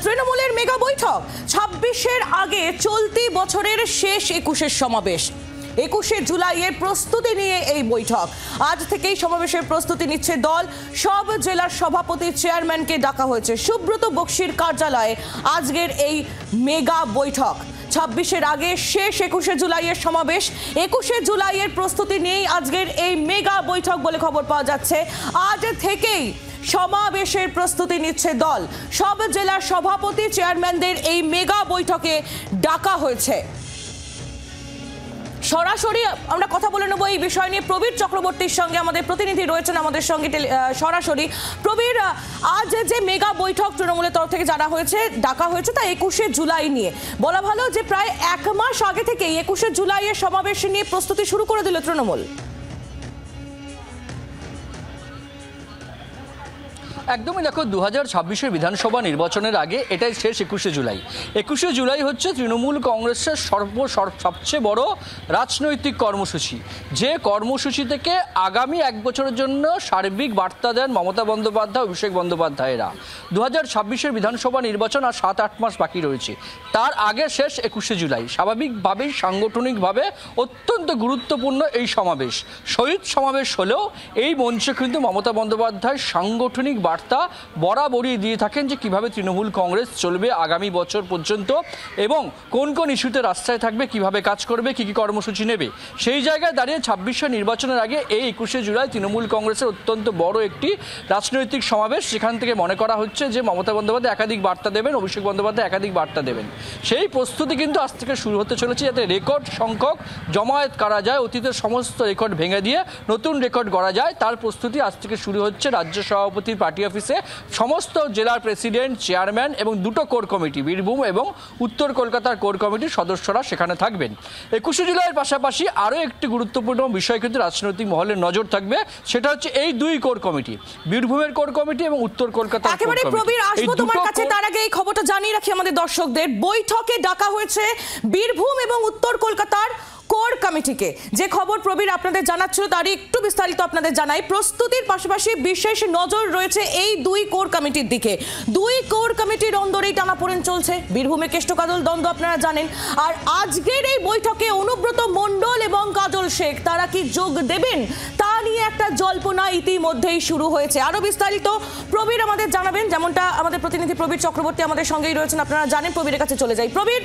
তৃণমূলের মেগা বৈঠক ২৬-এর আগে চলতি বছরের শেষ ২১-এর সমাবেশ। ২১শে জুলাইয়ের প্রস্তুতি নিয়ে এই বৈঠক। আজ থেকেই সমাবেশের প্রস্তুতি নিচ্ছে দল। সব জেলার সভাপতি চেয়ারম্যানকে ডাকা হয়েছে সুব্রত বক্সির কার্যালয়ে আজকের এই মেগা বৈঠক। ২৬-এর আগে শেষ ২১শে জুলাইয়ের সমাবেশ। ২১শে জুলাইয়ের প্রস্তুতি নিয়েই আজকের এই মেগা বৈঠক বলে খবর পাওয়া যাচ্ছে। আজ থেকেই সমাবেশের প্রস্তুতি নিচ্ছে দল। সব জেলার সভাপতি চেয়ারম্যানদের এই মেগা বৈঠকে ডাকা হয়েছে। সরাসরি আমরা কথা বলে নেব এই বিষয় নিয়ে প্রবীর চক্রবর্তীর সঙ্গে। আমাদের প্রতিনিধি রয়েছেন আমাদের সঙ্গে সরাসরি। প্রবীর, আজ যে মেগা বৈঠক তৃণমূলের তরফ থেকে ডাকা হয়েছে তা ২১শে জুলাই নিয়ে। বলা ভালো যে প্রায় ১ মাস আগে থেকেই ২১শে জুলাইয়ের সমাবেশ নিয়ে প্রস্তুতি শুরু করে দিল তৃণমূল। একদমই দেখো, 2026-এর বিধানসভা নির্বাচনের আগে এটাই শেষ ২১শে জুলাই। ২১শে জুলাই হচ্ছে তৃণমূল কংগ্রেসের সবচেয়ে বড় রাজনৈতিক কর্মসূচি, যে কর্মসূচি থেকে আগামী ১ বছরের জন্য সার্বিক বার্তা দেন মমতা বন্দ্যোপাধ্যায়, অভিষেক বন্দ্যোপাধ্যায়রা। 2026-এর বিধানসভা নির্বাচন আর ৭-৮ মাস বাকি রয়েছে, তার আগে শেষ ২১শে জুলাই। স্বাভাবিকভাবেই সাংগঠনিকভাবে অত্যন্ত গুরুত্বপূর্ণ এই সমাবেশ। শহীদ সমাবেশ হলেও এই মঞ্চে কিন্তু মমতা বন্দ্যোপাধ্যায় সাংগঠনিক বার্তা বরাবরই দিয়ে থাকেন যে কিভাবে তৃণমূল কংগ্রেস চলবে আগামী বছর পর্যন্ত এবং কোন কোন ইস্যুতে রাস্তায় থাকবে, কিভাবে কাজ করবে, কি কি কর্মসূচি নেবে। সেই জায়গায় দাঁড়িয়ে ২৬শে নির্বাচনের আগে এই ২১শে জুলাই তৃণমূল কংগ্রেসের অত্যন্ত বড় একটি রাজনৈতিক সমাবেশ, যেখান থেকে মনে করা হচ্ছে যে মমতা বন্দ্যোপাধ্যায় একাধিক বার্তা দেবেন, অভিষেক বন্দ্যোপাধ্যায় একাধিক বার্তা দেবেন। সেই প্রস্তুতি কিন্তু আজ থেকে শুরু হতে চলেছে, যাতে রেকর্ড সংখ্যক জমায়েত করা যায়, অতীতের সমস্ত রেকর্ড ভেঙে দিয়ে নতুন রেকর্ড গড়া যায়। তার প্রস্তুতি আজ থেকে শুরু হচ্ছে রাজ্য সভাপতির পার্টি অফিসে। সমস্ত জেলার প্রেসিডেন্ট, চেয়ারম্যান এবং দুটো কোর কমিটি, বীরভূম এবং উত্তর কলকাতার কোর কমিটির সদস্যরা সেখানে থাকবেন। ২১শে জুলাইয়ের পাশাপাশি আরও একটি গুরুত্বপূর্ণ বিষয় কিন্তু রাজনৈতিক মহলের নজর থাকবে, সেটা হচ্ছে এই দুই কোর কমিটি, বীরভূমের কোর কমিটি এবং উত্তর কলকাতার কোর কমিটি। প্রবীর, আসবো তোমার কাছে, তার আগে এই খবরটা জানিয়ে রাখি আমাদের দর্শকদের। বৈঠকে ডাকা হয়েছে বীরভূম এবং উত্তর কলকাতার কোর কমিটিকে। যে খবর প্রবীর আপনাদের জানাচ্ছিল তারই একটু বিস্তারিত আপনাদের জানাই। প্রস্তুতির পাশাপাশি বিশেষ নজর রয়েছে এই দুই কোর কমিটির দিকে। দুই কোর কমিটির অন্দরেই টানাপোড়েন চলছে। বীরভূমে কেষ্টকাজল দ্বন্দ্ব আপনারা জানেন। আর আজকের এই বৈঠকে অনুব্রত মণ্ডল এবং কাজল শেখ তারা কি যোগ দেবেন তা নিয়ে একটা জল্পনা ইতিমধ্যেই শুরু হয়েছে। আরো বিস্তারিত প্রবীর আমাদের জানাবেন, যেমনটা আমাদের প্রতিনিধি প্রবীর চক্রবর্তী আমাদের সঙ্গেই রয়েছেন। আপনারা জানেন, প্রবীরের কাছে চলে যাই। প্রবীর,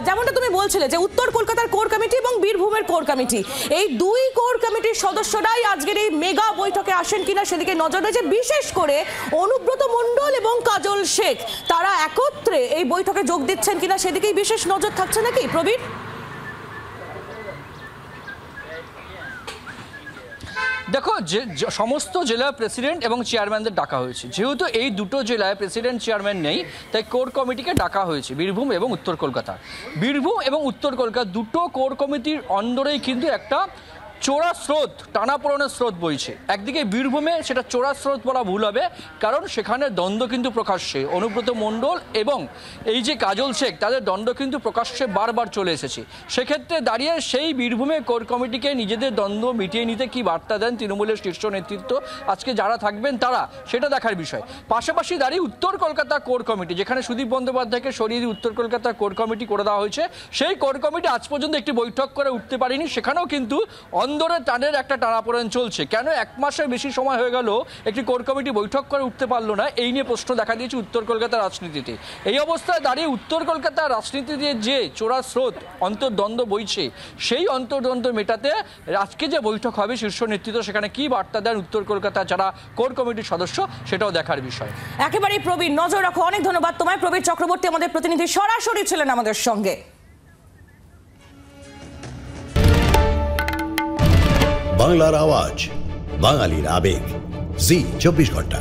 যেমনটা তুমি বলছিলে যে উত্তর কলকাতার কোর কমিটি এবং বীরভূমের কোর কমিটি, এই দুই কোর কমিটির সদস্যরাই আজকের এই মেগা বৈঠকে আসেন কিনা সেদিকে নজর রয়েছে। বিশেষ করে অনুব্রত মণ্ডল এবং কাজল শেখ তারা একত্রে এই বৈঠকে যোগ দিচ্ছেন কিনা সেদিকেই বিশেষ নজর থাকছে নাকি প্রবীর? দেখো, যে সমস্ত জেলা প্রেসিডেন্ট এবং চেয়ারম্যানদের ডাকা হয়েছে। যেহেতু এই দুটো জেলায় প্রেসিডেন্ট চেয়ারম্যান নেই, তাই কোর কমিটিকে ডাকা হয়েছে বীরভূম এবং উত্তর কলকাতা। বীরভূম এবং উত্তর কলকাতা দুটো কোর কমিটির অন্দরেই কিন্তু একটা চোরা স্রোত, টানাপোড়েনের স্রোত বইছে। একদিকে বীরভূমে সেটা চোরা স্রোত বলা ভুল হবে, কারণ সেখানে দ্বন্দ্ব কিন্তু প্রকাশ্যে। অনুব্রত মণ্ডল এবং এই যে কাজল শেখ, তাদের দ্বন্দ্ব কিন্তু প্রকাশ্যে বারবার চলে এসেছে। সেক্ষেত্রে দাঁড়িয়ে সেই বীরভূমে কোর কমিটিকে নিজেদের দ্বন্দ্ব মিটিয়ে নিতে কি বার্তা দেন তৃণমূলের শীর্ষ নেতৃত্ব, আজকে যারা থাকবেন তারা, সেটা দেখার বিষয়। পাশাপাশি দাঁড়িয়ে উত্তর কলকাতা কোর কমিটি, যেখানে সুদীপ বন্দ্যোপাধ্যায়কে সরিয়ে দিয়ে উত্তর কলকাতা কোর কমিটি করে দেওয়া হয়েছে, সেই কোর কমিটি আজ পর্যন্ত একটি বৈঠক করে উঠতে পারেনি। সেখানেও কিন্তু অন্দরে তাদের একটা টানাপোড়েন চলছে। কেন ১ মাসের বেশি সময় হয়ে গেল একটি কোর কমিটি বৈঠক করে উঠতে পারলো না, এই নিয়ে প্রশ্ন দেখা দিয়েছে উত্তর কলকাতার রাজনীতিতে। এই অবস্থায় দাঁড়িয়ে উত্তর কলকাতার রাজনীতিতে যে চোরা স্রোত, অন্তর্দ্বন্দ্ব বইছে, সেই অন্তর্দ্বন্দ্ব মেটাতে আজকে যে বৈঠক হবে শীর্ষ নেতৃত্ব, সেখানে কি বার্তা দেন উত্তর কলকাতার যারা কোর কমিটির সদস্য, সেটাও দেখার বিষয়। একেবারেই প্রবীর, নজর রাখো। অনেক ধন্যবাদ তোমায়। প্রবীর চক্রবর্তী আমাদের প্রতিনিধি সরাসরি ছিলেন আমাদের সঙ্গে। বাংলার আওয়াজ, বাঙালির আবেগ, জি ২৪ ঘন্টা।